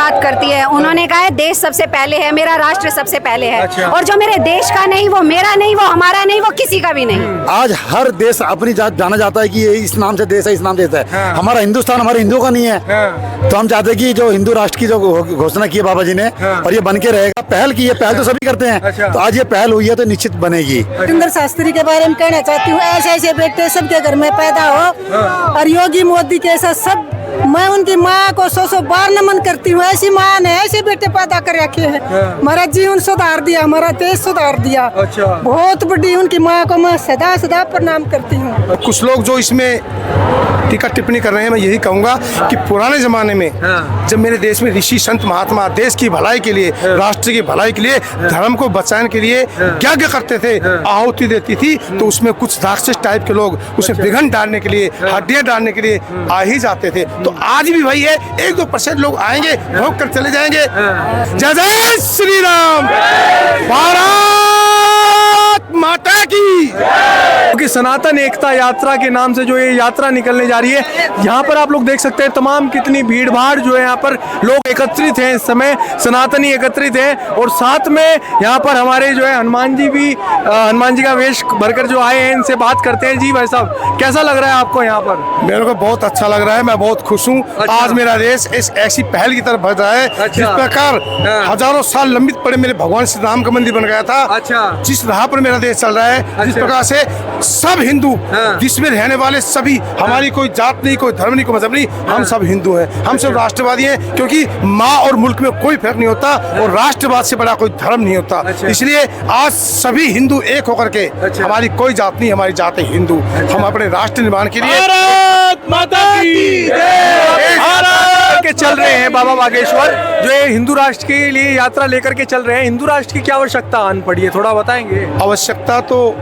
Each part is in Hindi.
बात करती है। उन्होंने कहा है देश सबसे पहले है, मेरा राष्ट्र सबसे पहले है। अच्छा। और जो मेरे देश का नहीं, वो मेरा नहीं, वो हमारा नहीं, वो किसी का भी नहीं। आज हर देश अपनी जात जाना जाता है कि ये इस नाम से देश है, इस नाम से देश है। हाँ। हमारा हिंदुस्तान हमारे हिंदुओं का नहीं है। हाँ। तो हम चाहते हैं कि जो हिंदू राष्ट्र की जो घोषणा की है बाबा जी ने, हाँ। और ये बन के रहेगा। पहल की है, पहल तो सभी करते हैं। अच्छा। तो आज ये पहल हुई है तो निश्चित बनेगी। सुंदर शास्त्री के बारे में कहना चाहती हूँ, ऐसे ऐसे बेटे सबके घर में पैदा हो। और योगी मोदी के ऐसा सब, मैं उनकी माँ को 100 बार नमन करती हूँ। ऐसी माँ ने ऐसे बेटे पैदा कर रखे हैं। हमारा जीवन सुधार दिया, हमारा देश सुधार दिया। अच्छा। बहुत बड़ी उनकी माँ को मैं सदा सदा प्रणाम करती हूँ। कुछ लोग जो इसमें टीका टिप्पणी कर रहे हैं, मैं यही कहूंगा कि पुराने जमाने में जब मेरे देश में ऋषि संत महात्मा देश की भलाई के लिए, राष्ट्र की भलाई के लिए, धर्म को बचाने के लिए यज्ञ करते थे, आहुति देती थी, तो उसमें कुछ राक्षस टाइप के लोग उसमें विघन डालने के लिए, हड्डियां डालने के लिए आ ही जाते थे। तो आज भी वही है, 1-2% लोग आएंगे, भोग कर चले जाएंगे। जय जय श्री राम, भारत माता की। क्योंकि सनातन एकता यात्रा के नाम से जो ये यात्रा निकलने जा रही है, यहाँ पर आप लोग देख सकते हैं तमाम कितनी भीड़ भाड़ जो है, यहाँ पर लोग एकत्रित हैं। इस समय सनातनी एकत्रित हैं और साथ में यहाँ पर हमारे जो है हनुमान जी भी, हनुमान जी का वेश भरकर जो आए हैं, इनसे बात करते हैं। जी भाई साहब, कैसा लग रहा है आपको यहाँ पर? मेरे को बहुत अच्छा लग रहा है, मैं बहुत खुश हूँ। अच्छा। आज मेरा देश इस ऐसी पहल की तरफ बढ़ रहा है। अच्छा। जिस प्रकार हजारों साल लंबित पड़े मेरे भगवान श्री राम का मंदिर बन गया था, अच्छा। जिस राह पर मेरा देश चल रहा है, जिस अच्छा। प्रकार से सब हिंदू, हाँ। विश्व में रहने वाले सभी, हमारी कोई जात नहीं, कोई धर्म नहीं, कोई मजहब नहीं, हम सब हिंदू हैं, हम सब राष्ट्रवादी हैं। क्योंकि माँ और मुल्क में कोई फर्क नहीं होता, और राष्ट्रवाद से बड़ा कोई धर्म नहीं होता। अच्छा। इसलिए आज सभी हिंदू एक होकर के, अच्छा। हमारी कोई जात नहीं, हमारी जात है हिंदू। हम अपने राष्ट्र निर्माण के लिए भारत माता की के चल रहे हैं बाबा बागेश्वर, जो ये हिंदू राष्ट्र के लिए यात्रा लेकर के चल रहे हैं। हिंदू राष्ट्र की क्या आवश्यकता आन पड़ी है, थोड़ा बताएंगे? आवश्यकता तो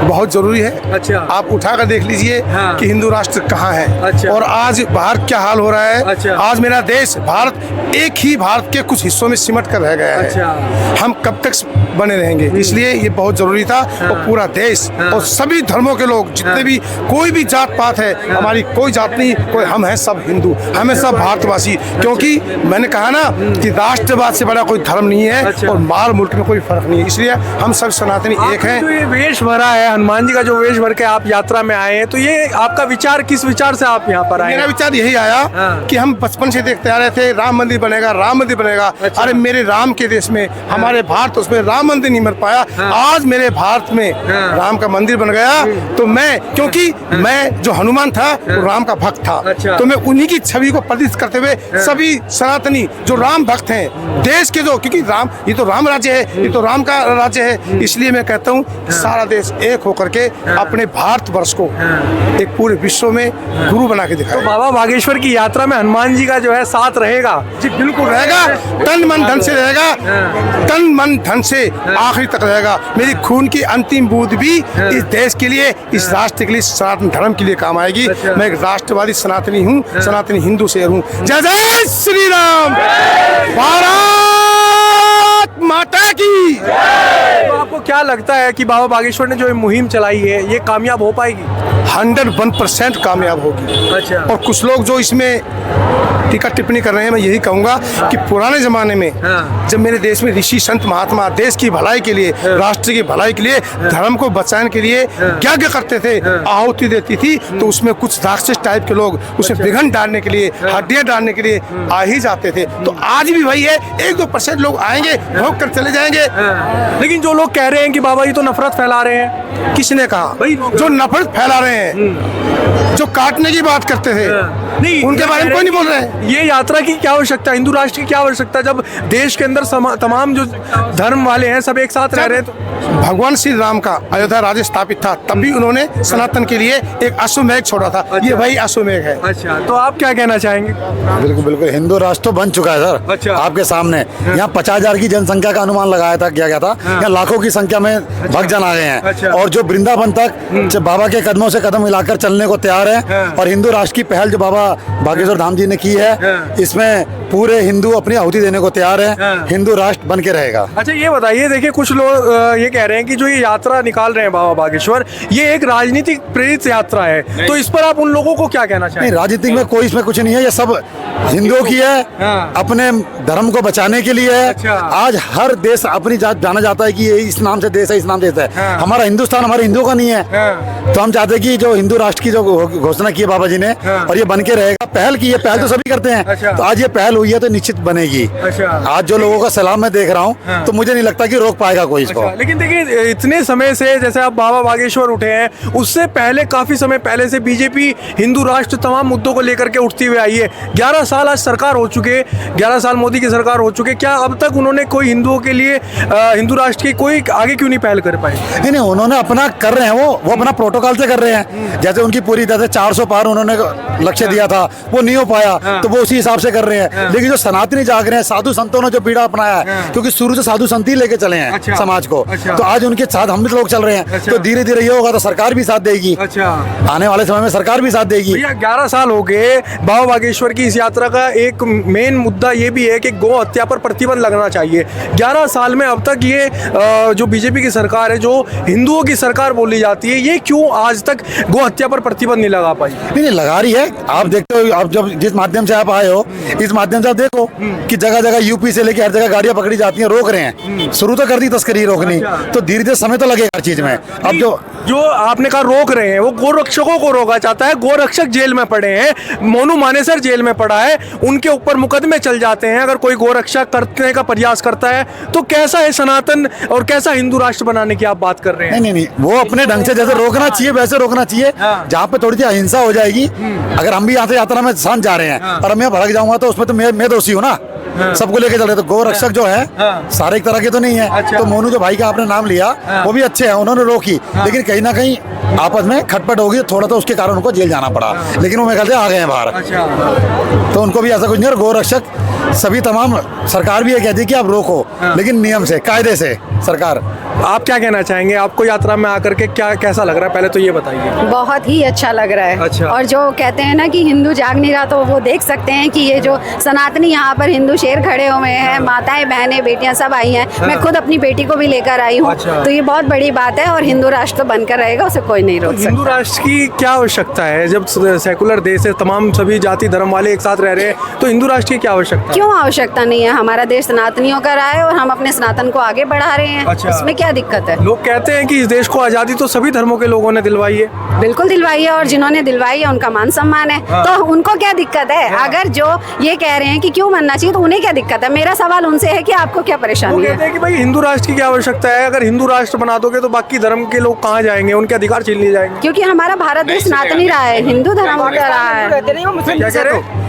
बहुत जरूरी है। अच्छा। आप उठाकर देख लीजिए हाँ। कि हिंदू राष्ट्र कहाँ है। अच्छा। और आज बाहर क्या हाल हो रहा है। अच्छा। आज मेरा देश भारत एक ही भारत के कुछ हिस्सों में सिमट कर रह गया है। अच्छा। हम कब तक बने रहेंगे, इसलिए ये बहुत जरूरी था। और पूरा देश और सभी धर्मों के लोग, जितने भी, कोई भी जात पात है, हमारी कोई जात नहीं, कोई, हम हैं सब हिंदू, हमें सब भारतवासी। क्योंकि मैंने कहा ना कि राष्ट्रवाद से बड़ा कोई धर्म नहीं है। अच्छा। और माल मुल्क में कोई फर्क नहीं है, इसलिए हम सब सनातनी एक हैं। तो ये वेश भरा है, हनुमान जी का जो वेश भर के आप यात्रा में आए हैं, तो ये आपका विचार, किस विचार से आप यहाँ पर आए? मेरा विचार यही आया हाँ। कि हम बचपन से देखते आ रहे थे, राम मंदिर बनेगा, राम मंदिर बनेगा। अच्छा। अरे मेरे राम के देश में, हमारे भारत, उसमें राम मंदिर नहीं बन पाया। आज मेरे भारत में राम का मंदिर बन गया। तो मैं, क्योंकि मैं जो हनुमान था वो राम का भक्त था। अच्छा। तो मैं उन्हीं की छवि को प्रदर्शित करते हुए सभी सनातनी जो राम भक्त हैं देश के, जो, क्योंकि राम, ये तो राम राज्य है, ये तो राम का राज्य है, इसलिए मैं कहता हूँ सारा देश एक होकर के अपने भारत वर्ष को एक पूरे विश्व में गुरु बना के दिखाए। तो बाबा बागेश्वर की यात्रा में हनुमान जी का जो है साथ रहेगा? जी बिल्कुल रहेगा, तन मन धन से रहेगा, तन मन धन से आखिरी तक रहेगा। मेरी खून की अंतिम बूंद भी इस देश के लिए, इस राष्ट्र के लिए, सनातन धर्म के लिए काम आएगी। मैं एक राष्ट्रवादी सनातनी हूँ, सनातनी हिंदू से हूँ। जय जय श्री राम, भारत माता की। तो आपको क्या लगता है कि बाबा बागेश्वर ने जो ये मुहिम चलाई है, ये कामयाब हो पाएगी? 101% कामयाब होगी। अच्छा। और कुछ लोग जो इसमें टीका टिप्पणी कर रहे हैं, मैं यही कहूंगा कि पुराने जमाने में जब मेरे देश में ऋषि संत महात्मा देश की भलाई के लिए, राष्ट्र की भलाई के लिए, धर्म को बचाने के लिए यज्ञ करते थे, आहुति देती थी, तो उसमें कुछ राक्षस टाइप के लोग उसमें विघन डालने के लिए, हड्डियां डालने के लिए आ ही जाते थे। तो आज भी वही है, 1-2% लोग आएंगे, भोग कर चले जाएंगे। लेकिन जो लोग कह रहे हैं कि बाबा जी तो नफरत फैला रहे हैं, किसने कहा? जो नफरत फैला रहे हैं, जो काटने की बात करते थे, नहीं, उनके बारे में कोई नहीं बोल रहे हैं। ये यात्रा की क्या आवश्यकता, हिंदू राष्ट्र की क्या आवश्यकता, जब देश के अंदर तमाम जो धर्म वाले हैं सब एक साथ रह रहे हैं? तो भगवान श्री राम का अयोध्या राज्य स्थापित था, तब भी उन्होंने सनातन के लिए एक अश्वमेघ छोड़ा था। अच्छा। ये वही अश्वमेघ है। अच्छा, तो आप क्या कहना चाहेंगे? बिल्कुल बिल्कुल, हिंदू राष्ट्र तो बन चुका है सर। अच्छा। आपके सामने यहाँ 50,000 की जनसंख्या का अनुमान लगाया था, किया गया था। यहाँ लाखों की संख्या में भक्तजन आ गए हैं। अच्छा। और जो वृंदावन तक बाबा के कदमों से कदम मिलाकर चलने को तैयार है। और हिंदू राष्ट्र की पहल जो बाबा बागेश्वर धाम जी ने की है, इसमें पूरे हिंदू अपनी आहुति देने को तैयार है, हिंदू राष्ट्र बन के रहेगा। अच्छा ये बताइए, देखिए कुछ लोग ये कह रहे हैं कि जो ये यात्रा निकाल रहे हैं बाबा बागेश्वर, ये एक राजनीतिक प्रेरित यात्रा है, तो इस पर आप उन लोगों को क्या कहना नहीं, चाहेंगे? राजनीतिक में कोई इसमें कुछ नहीं है, ये सब हिंदुओं की है, अपने धर्म को बचाने के लिए है। अच्छा। आज हर देश अपनी जात जाना जाता है कि ये इस नाम से देश है, इस नाम से देश है। हमारा हिंदुस्तान हमारे हिंदुओं का नहीं है। तो हम चाहते हैं कि जो हिंदू राष्ट्र की जो घोषणा की है बाबा जी ने, और ये बन के रहेगा। पहल की है, पहल तो सभी करते हैं। अच्छा। तो आज ये पहल हुई है तो निश्चित बनेगी। अच्छा। आज जो लोगों का सलाम मैं देख रहा हूँ, तो मुझे नहीं लगता कि रोक पाएगा कोई इसको। अच्छा, लेकिन देखिए इतने समय से जैसे आप बाबा बागेश्वर उठे हैं, उससे पहले काफी समय पहले से बीजेपी हिंदू राष्ट्र तमाम मुद्दों को लेकर के उठती हुई आई है। 11 साल आज सरकार हो चुके, 11 साल मोदी की सरकार हो चुके, क्या अब तक उन्होंने कोई हिंदुओं के लिए हिंदू राष्ट्र की कोई आगे क्यों नहीं पहल कर पाए? नहीं, उन्होंने अपना कर रहे हैं, वो अपना प्रोटोकॉल से कर रहे हैं। जैसे उनकी पूरी जैसे 400 पार उन्होंने लक्ष्य दिया था, वो नहीं हो पाया, तो वो उसी हिसाब से कर रहे हैं। लेकिन जो सनातनी जाग रहे हैं, साधु संतों ने जो बीड़ा अपनाया है, क्योंकि शुरू से साधु संत ही लेके चले हैं। अच्छा। समाज को। अच्छा। तो आज उनके साथ हम भी लोग चल रहे हैं। अच्छा। तो धीरे धीरे ये होगा तो सरकार भी साथ देगी। अच्छा, आने वाले समय में सरकार भी साथ देगी। भैया 11 साल हो गए, बाबा बागेश्वर की इस यात्रा का एक मेन मुद्दा ये भी है कि गौ हत्या पर प्रतिबंध लगना चाहिए। 11 साल में अब तक ये जो बीजेपी की सरकार है, जो हिंदुओं की सरकार बोली जाती है, ये क्यों आज तक गौ हत्या पर प्रतिबंध नहीं लगा पाई? नहीं, लगा रही है। आप देखते हो, आप जब जिस माध्यम से आप आए हो, इस माध्यम से आप देखो कि जगह जगह यूपी से लेके हर जगह गाड़ियां पकड़ी जाती हैं, रोक रहे हैं। शुरू तो कर दी तस्करी रोकनी, तो धीरे धीरे समय तो लगेगा हर चीज में। अब जो आपने कहा रोक रहे हैं, वो गोरक्षकों को रोका जाता है। गोरक्षक जेल में पड़े हैं, मोनू मानेसर जेल में पड़ा है, उनके ऊपर मुकदमे चल जाते हैं। अगर कोई गोरक्षक करने का प्रयास करता है, तो कैसा है सनातन और कैसा हिंदू राष्ट्र बनाने की आप बात कर रहे हैं? नहीं, वो अपने ढंग से जैसे रोकना चाहिए वैसे रोकना चाहिए। जहाँ पे थोड़ी सी अहिंसा हो जाएगी, अगर हम भी यहाँ से यात्रा में शांत जा रहे हैं और मैं भड़क जाऊंगा, तो उसमें तो मैं दोषी हूँ ना। सबको लेके चल रहे, तो गोरक्षक जो है सारे एक तरह के तो नहीं है। अच्छा। तो मोनू जो भाई का आपने नाम लिया, वो भी अच्छे हैं, उन्होंने रोकी, लेकिन कहीं ना कहीं आपस में खटपट होगी, थोड़ा तो उसके कारण उनको जेल जाना पड़ा। लेकिन वो मेरे ख्याल से आ गए हैं बाहर। अच्छा, तो उनको भी ऐसा कुछ नहीं है। गोरक्षक सभी तमाम सरकार भी ये कहती है कि आप रोको, लेकिन नियम से, कायदे से सरकार। आप क्या कहना चाहेंगे? आपको यात्रा में आकर के क्या कैसा लग रहा है, पहले तो ये बताइए। बहुत ही अच्छा लग रहा है। अच्छा। और जो कहते हैं ना कि हिंदू जाग नहीं रहा, तो वो देख सकते हैं कि ये जो सनातनी यहाँ पर हिंदू शेर खड़े हुए हैं, माताएं बहनें बेटियां सब आई हैं। मैं खुद अपनी बेटी को भी लेकर आई हूँ। अच्छा। तो ये बहुत बड़ी बात है, और हिंदू राष्ट्र तो बनकर रहेगा, उसे कोई नहीं रोक हिंदू सकता। राष्ट्र की क्या आवश्यकता है? जब सेकुलर देश है, तमाम सभी जाति धर्म वाले एक साथ रह रहे हैं, तो हिंदू राष्ट्र की क्या आवश्यकता है? क्यों आवश्यकता नहीं है? हमारा देश सनातनियों का रहा है, और हम अपने सनातन को आगे बढ़ा रहे हैं। अच्छा। इसमें क्या दिक्कत है? लोग कहते हैं कि इस देश को आज़ादी तो सभी धर्मों के लोगों ने दिलवाई है। बिल्कुल दिलवाई है, और जिन्होंने दिलवाई है उनका मान सम्मान है। तो उनको क्या दिक्कत है? अगर जो ये कह रहे हैं कि क्यों मानना चाहिए, तो उन्हें क्या दिक्कत है? मेरा सवाल उनसे है कि आपको क्या वो परेशानी कहते है? हैं कि भाई हिंदू राष्ट्र की क्या आवश्यकता है? अगर हिंदू राष्ट्र बना दोगे तो बाकी धर्म के लोग कहाँ जाएंगे? उनके अधिकार छीन लिए जाएंगे। क्योंकि हमारा भारत देश सनातनी रहा है, हिंदू धर्म का रहा है। क्या कह रहे हैं?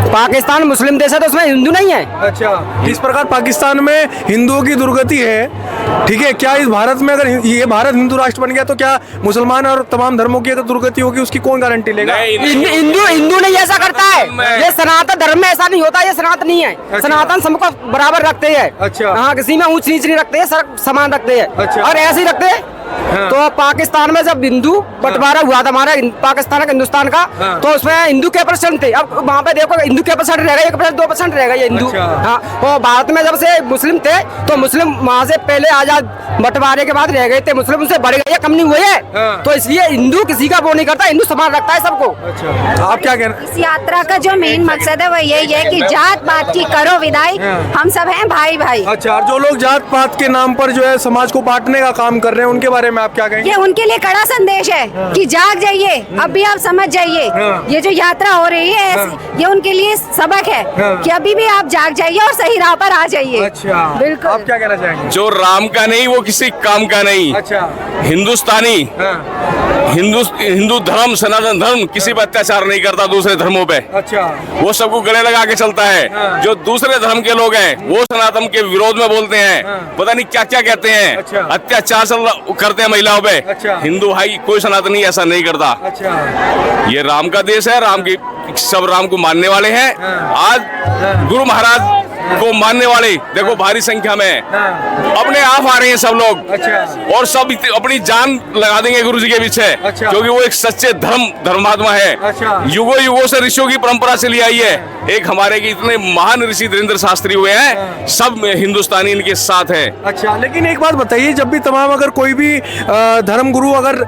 पाकिस्तान मुस्लिम देश है, तो उसमें हिंदू नहीं है। अच्छा, इस प्रकार पाकिस्तान में हिंदुओं की दुर्गति है, ठीक है, क्या इस भारत में अगर ये भारत हिंदू राष्ट्र बन गया, तो क्या मुसलमान और तमाम धर्मों की अगर दुर्गति होगी, उसकी कौन गारंटी लेगा? हिंदू नहीं ऐसा करता है। ये सनातन धर्म में ऐसा नहीं होता, ये सनातन नहीं है। सनातन सबको बराबर रखते हैं। अच्छा। हाँ, किसी में ऊंच नीच नहीं रखते हैं, सब समान रखते हैं। अच्छा। और ऐसे ही रखते हैं। हाँ। तो पाकिस्तान में जब हिंदू बंटवारा हुआ था हमारा पाकिस्तान का हिंदुस्तान का, हाँ। तो उसमें हिंदू के परसेंट थे। अब वहाँ पे देखो हिंदू के परसेंट रहेगा, 1% 2% रहेगा ये हिंदू। अच्छा। हाँ, तो भारत में जब से मुस्लिम थे, तो मुस्लिम वहाँ से पहले आजाद बंटवारे के बाद रह गए थे। मुस्लिम उनसे बढ़ गए, कम नहीं हुए हैं। हाँ। तो इसलिए हिंदू किसी का वो नहीं करता, हिंदू समान रखता है सबको। अच्छा, आप क्या कहना? इस यात्रा का जो मेन मकसद है वो यही है कि जात पात की करो विदाई, हम सब हैं भाई भाई। अच्छा, और जो लोग जात पात के नाम पर जो है समाज को बांटने का काम कर रहे हैं, उनके बारे में आप क्या कहेंगे? ये उनके लिए कड़ा संदेश है कि जाग जाइए, अब भी आप समझ जाइए। ये जो यात्रा हो रही है, ये उनके लिए सबक है कि अभी भी आप जाग जाइए और सही राह पर आ जाइए। अच्छा, बिल्कुल। आप क्या कहना चाहेंगे? जो राम का नहीं वो किसी काम का नहीं। अच्छा। हिंदुस्तानी हिंदू धर्म, सनातन धर्म किसी पर अत्याचार नहीं करता दूसरे धर्मों पे। अच्छा। वो सबको गले लगा के चलता है। जो दूसरे धर्म के लोग हैं वो सनातन के विरोध में बोलते हैं, पता नहीं क्या क्या कहते हैं। अच्छा। अत्याचार करते हैं महिलाओं पे। अच्छा। हिंदू भाई कोई सनातनी ऐसा नहीं करता। अच्छा। ये राम का देश है, राम की सब राम को मानने वाले हैं। आज गुरु महाराज को मानने वाले देखो भारी संख्या में अपने आप आ रहे हैं सब लोग। अच्छा। और सब अपनी जान लगा देंगे गुरु जी के पीछे। अच्छा। क्योंकि वो एक सच्चे धर्मात्मा है। अच्छा। युगों युगों से ऋषियों की परंपरा चली आई है। एक हमारे के इतने महान ऋषि धीरेन्द्र शास्त्री हुए हैं, सब हिंदुस्तानी इनके साथ है। अच्छा, लेकिन एक बात बताइए, जब भी तमाम अगर कोई भी धर्म गुरु अगर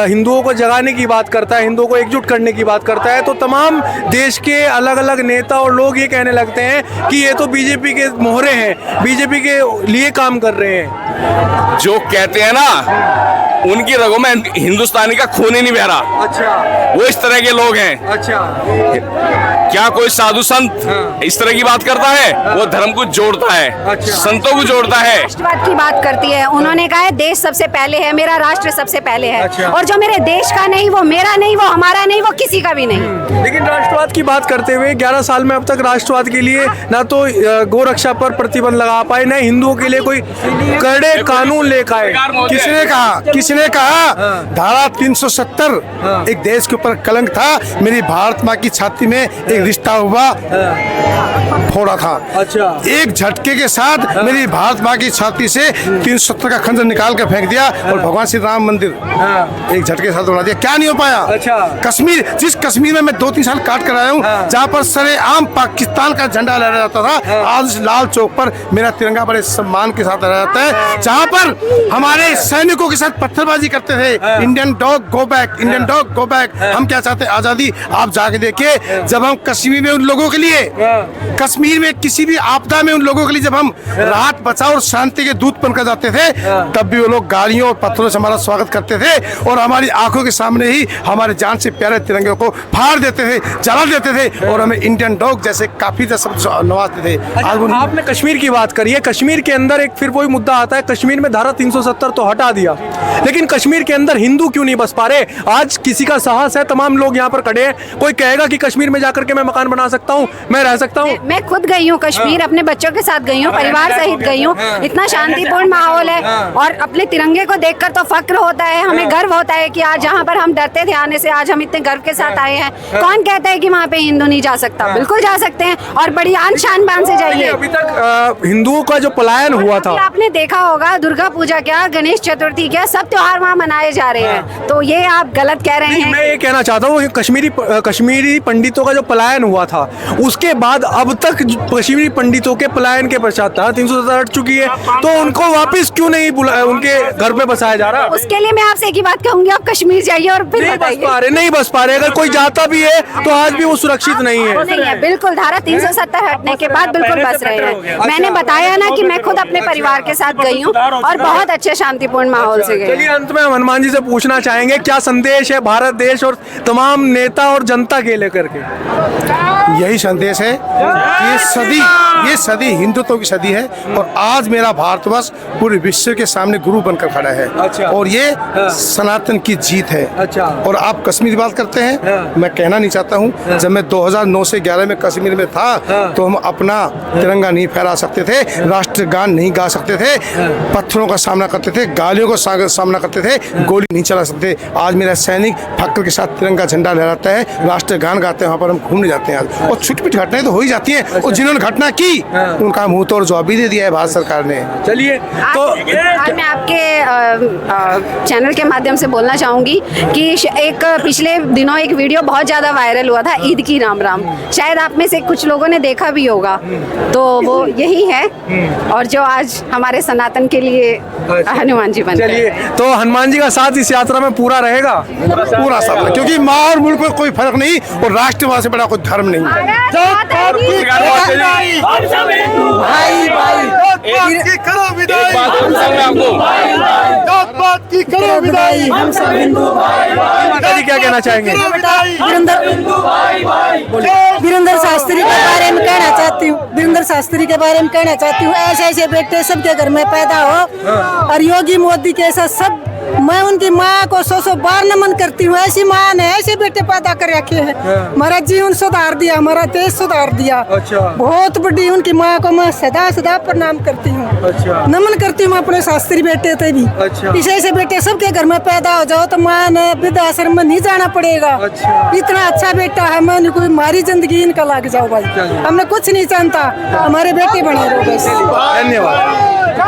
हिंदुओं को जगाने की बात करता है, हिंदुओं को एकजुट करने की बात करता है, तो तमाम देश के अलग अलग नेता और लोग ये कहने लगते हैं कि ये तो बीजेपी के मोहरे हैं, बीजेपी के लिए काम कर रहे हैं। जो कहते हैं ना, उनकी रगों में हिंदुस्तानी का खून ही नहीं बह रहा। अच्छा। वो इस तरह के लोग हैं। अच्छा। क्या कोई साधु संत इस तरह की बात करता है? वो धर्म को जोड़ता है। अच्छा। संतों को जोड़ता है। राष्ट्रवाद की बात करती है, उन्होंने कहा है देश सबसे पहले है, मेरा राष्ट्र सबसे पहले है। अच्छा। और जो मेरे देश का नहीं, वो मेरा नहीं, वो हमारा नहीं, वो किसी का भी नहीं। लेकिन राष्ट्रवाद की बात करते हुए 11 साल में अब तक राष्ट्रवाद के लिए ना तो गोरक्षा पर प्रतिबंध लगा पाए, न हिंदुओं के लिए कोई कड़े कानून लेकर आए। किसने कहा धारा 370 एक देश के ऊपर कलंक था। मेरी भारत माँ की छाती में एक रिश्ता हुआ फोड़ा था। अच्छा। एक झटके के साथ मेरी भारत माँ की छाती से 370 का खंजर निकाल कर फेंक दिया और भगवान श्री राम मंदिर एक झटके के साथ बना दिया। क्या नहीं हो पाया? अच्छा। कश्मीर, जिस कश्मीर में मैं 2-3 साल काट कर आया हूँ, जहाँ पर सरेआम पाकिस्तान का झंडा लहरा जाता था, आज लाल चौक पर मेरा तिरंगा बड़े सम्मान के साथ लहरा जाता है। जहाँ पर हमारे सैनिकों के साथ पत्थरबाजी करते थे, Indian dog go back, Indian dog go back. हम क्या चाहते हैं? आजादी। आप जाके देखिए, जब हम कश्मीर में उन लोगों के लिए, कश्मीर में किसी भी आपदा में उन लोगों के लिए जब हम राहत बचाव और शांति के दूत बनकर जाते थे, तब भी वो लोग गाड़ियों और पत्थरों से हमारा स्वागत करते थे और हमारी आंखों के सामने ही हमारे जान से प्यारे तिरंगे को फाड़ देते थे, जला देते थे और हमें इंडियन डॉग जैसे काफी नवाजते थे। अच्छा, आपने कश्मीर की बात करी है। कश्मीर के अंदर एक फिर वही मुद्दा आता है, कश्मीर में धारा 370 तो हटा दिया, लेकिन कश्मीर के अंदर हिंदू क्यों नहीं बस पा रहे? आज किसी का साहस है, तमाम लोग यहाँ पर खड़े हैं, कोई कहेगा कि कश्मीर में जाकर के मैं मकान बना सकता हूँ, मैं रह सकता हूँ। मैं खुद गई हूँ कश्मीर, अपने बच्चों के साथ गई हूँ, परिवार सहित गई हूँ। इतना शांतिपूर्ण माहौल है और अपने तिरंगे को देखकर तो फक्र होता है, हमें गर्व होता है कि आज जहाँ पर हम डरते थे आने से, आज हम इतने गर्व के साथ आए हैं। कौन कहता है कि वहाँ पे हिंदू नहीं जा सकता? बिल्कुल जा सकते हैं और बड़ी आन शान बान से जाइए। अभी तक हिंदुओं का जो पलायन हुआ था, आपने देखा होगा, दुर्गा पूजा क्या, गणेश चतुर्थी क्या, सब त्योहार वहाँ मनाए जा रहे हैं, तो ये आप गलत कह रहे हैं। मैं ये कहना चाहता हूँ, कश्मीरी पंडितों का जो पलायन हुआ था, उसके बाद अब तक कश्मीरी पंडितों के पलायन के पश्चात 370 हट चुकी है, तो उनको वापस क्यों नहीं उनके घर पे बसाया जा रहा? उसके लिए मैं आपसे एक ही बात कहूंगी, आप कश्मीर जाइए और फिर नहीं बस पा रहे। अगर कोई जाता भी है तो आज भी वो सुरक्षित नहीं है। नहीं है, बिल्कुल। धारा 370 हटने के बाद बिल्कुल बस रहे हैं। मैंने बताया ना कि मैं खुद अपने परिवार के साथ गई हूँ और बहुत अच्छे शांतिपूर्ण माहौल से गई। चलिए, अंत में हम हनुमान जी से पूछना चाहेंगे, क्या संदेश है भारत देश और तमाम नेता और जनता के लेकर के? यही संदेश है कि ये सदी हिंदुत्व की सदी है और आज मेरा भारतवर्ष पूरे विश्व के सामने गुरु बनकर खड़ा है। अच्छा। और ये सनातन की जीत है। अच्छा। और आप कश्मीर की बात करते हैं, मैं कहना नहीं चाहता हूँ, जब मैं 2009 से 11 में कश्मीर में था तो हम अपना तिरंगा नहीं फहरा सकते थे, राष्ट्रगान नहीं गा सकते थे, पत्थरों का सामना करते थे, गालियों का सामना करते थे, गोली नहीं चला सकते। आज मेरा सैनिक फक्र के साथ तिरंगा झंडा लहराता है, राष्ट्रगान गाते हैं, वहाँ पर हम घूमने जाते हैं। आज और छोटी छोटी घटनाएं तो हो ही जाती हैं, और जिन्होंने घटना की उनका मुंह तोड़ जवाब भी दे दिया है भारत सरकार ने। चलिए, तो आज मैं आपके चैनल के माध्यम से बोलना चाहूंगी कि एक पिछले दिनों एक वीडियो बहुत ज्यादा वायरल हुआ था, ईद की राम राम, शायद आप में से कुछ लोगों ने देखा भी होगा, तो वो यही है और जो आज हमारे सनातन के लिए हनुमान जी बन गए। चलिए, तो हनुमान जी का साथ इस यात्रा में पूरा रहेगा? पूरा साथ, क्योंकि माँ और मुल्क में कोई फर्क नहीं और राष्ट्रवाद से बड़ा कोई धर्म नहीं। क्या कहना चाहेंगे? वीरेंद्र शास्त्री के बारे में कहना चाहती हूँ, वीरेंद्र शास्त्री के बारे में कहना चाहती हूँ, ऐसे ऐसे बेटे सबके घर में पैदा हो और योगी मोदी के ऐसा सब मैं उनकी माँ को 100 बार नमन करती हूँ। ऐसी माँ ने ऐसे बेटे पैदा कर रखे हैं, हमारा जीवन सुधार दिया, हमारा देश सुधार दिया। अच्छा। बहुत बड़ी उनकी माँ को मैं सदा सदा प्रणाम करती हूँ, अच्छा। नमन करती हूँ अपने शास्त्री बेटे थे भी। अच्छा। ऐसे बेटे सबके घर में पैदा हो जाओ तो माँ ने वृद्धाश्रम में नहीं जाना पड़ेगा। अच्छा। इतना अच्छा बेटा है, मैं कोई हमारी जिंदगी इनका लग जाओ भाई, हमने कुछ नहीं जानता, हमारे बेटे बने रहो बस। धन्यवाद।